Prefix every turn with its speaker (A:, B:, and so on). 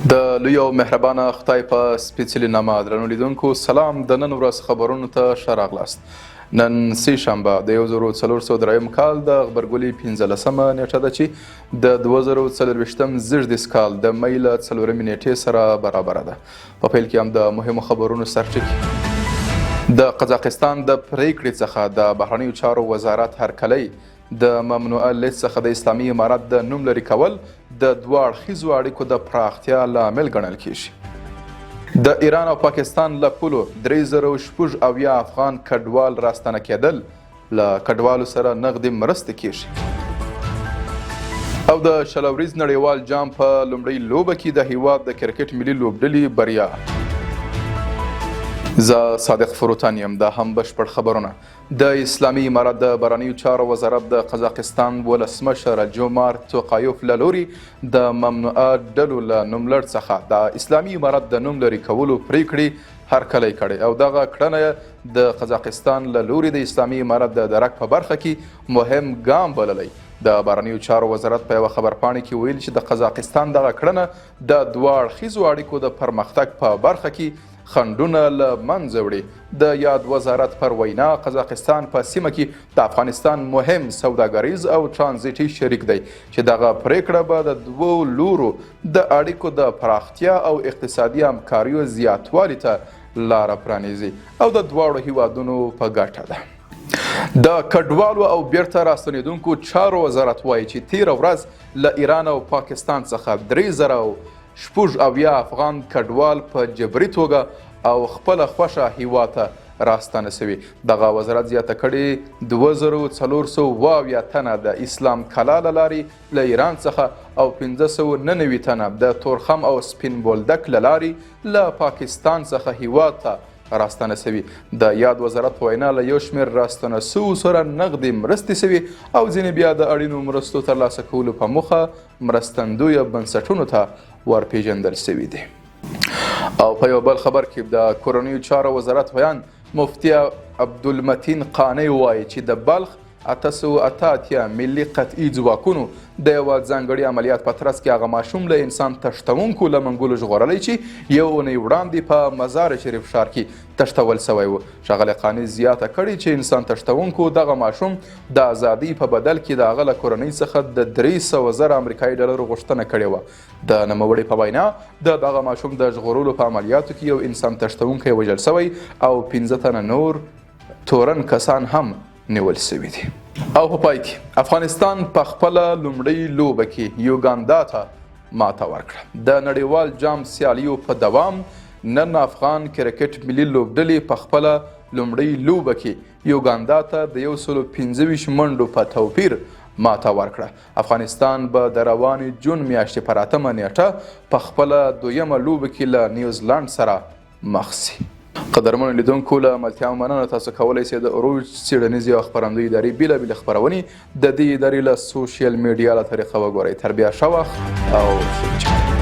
A: د لوی او مهربانه خدای په سپېڅلي نامه درنو لیدونکو سلام. د نن ورځ خبرونو ته ښه راغلاست. نن سه شنبه د 1403 کال د غبرګولي 15مه نیټه ده چې د 2024 زیږدیز کال د مې له 4 نیټې سره برابره ده. په پیل کې هم د مهمو خبرونو سرچکي د قزاقستان د پریکړې څخه د بهرنیو چارو وزارت هرکلی د ممنوعه لیست څخه د اسلامي امارت د نوم لرې کول د دوه اړخیزو اړیکو د پراختیا لامل ګڼل کیږي. د ایران او پاکستان له پولو 3076 افغان کډوال راستنه کېدل، له کډوالو سره نغدي مرستې کیږي. او د شلوریز نړیوال جام په لومړۍ لوبه کې د هیواد د کرکټ ملي لوبډلې بریا. زه صادق فروتان یم. دا هم بشپړ خبرونه. د اسلامي امارت د بهرنیو چارو وزارت د قزاقستان ولسمشر جومار توقایوف له لوري د ممنوعه ډلو له نوملړ څخه د اسلامي امارت د نوم لرې کولو پریکړې هرکلی کړی او دغه کړنه د قزاقستان له لوري د اسلامي امارت د درک په برخه کې مهم ګام بللی. د بهرنیو چارو وزارت په یوه خبرپاڼې کې ویلي چې د قزاقستان دغه کړنه د دوه اړخیزو اړیکو د پرمختګ په برخه کې خنډونه له منځه وړي. د یاد وزارت پر وینا قزاقستان په سیمه کې د افغانستان مهم سوداګریز او ترانزیټي شریک دی چې دغه پریکړه به د دوو لورو د اړیکو د پراختیا او اقتصادي همکاریو زیاتوالي ته لاره پرانیزي او د دواړو هیوادونو په ګټه ده. د کډوالو او بیرته راستنیدونکو چارو وزارت وایي چې تیره ورځ له ایران او پاکستان څخه 3076 افغان کډوال په جبري توګه او خپله خوښه هیواد ته راستنه سوي. دغه وزارت زیاته کړې 2400 تنه د اسلام کلا له لارې له ایران څخه او 599 تنه د تورخم او سپین بولدک له لارې له پاکستان څخه هیواد ته راستنه سوي. د یاد وزارت په وینا له یو شمېر راستنه سوو سره نغدي مرستې سوي او ځینې بیا د اړینو مرستو ترلاسه کولو په موخه مرستندویه بنسټونو ته ورپېژندل سوي دي. او په یو بل خبر کې د کورنیو چارو وزارت ویان مفتي عبدالمتین قانی وایي چې د بلخ 888 ملي قطعي ځواکونو د یوه ځانګړي عملیات په ترڅ کې هغه ماشوم له انسان تښتونکو له منګولو ژغورلی چې یو اونۍ وړاندې په مزار شریف ښار کې تښتول سوی و. ښاغلی قانع زیاته کړې چې انسان تښتونکو دغه ماشوم د ازادۍ په بدل کې د هغه له کورنۍ څخه د 300,000 امریکایي ډالرو غوښتنه کړې وه. د نوموړي په وینا د دغه ماشوم د ژغورلو په عملیاتو کې یو انسان تښتونکی وژل سوی او 15 تنه نور تورن کسان هم نیول سوي دي. او په پای کې افغانستان په خپله لومړۍ لوبه کې یوګاندا ته ماته ورکړه. د نړیوال جام سیالیو په دوام نن افغان کرکټ ملي لوبډلې په خپله لومړۍ لوبه کې یوګاندا ته د 125 منډو په توپیر ماته ورکړه. افغانستان به د روانې جون میاشتې په 8مه نیټه په خپله دویمه لوبه کې له نیوزیلند سره مخ سي. قدرمنو لیدونکو له ملتیا مننه. تاسو کولی شئ د عروج څیړنیزې او خپرندوی ادارې بېلابېلې خپرونې د دې ادارې له سوشل میډیا له طریقه وګورئ. تر بیا ښه وخت او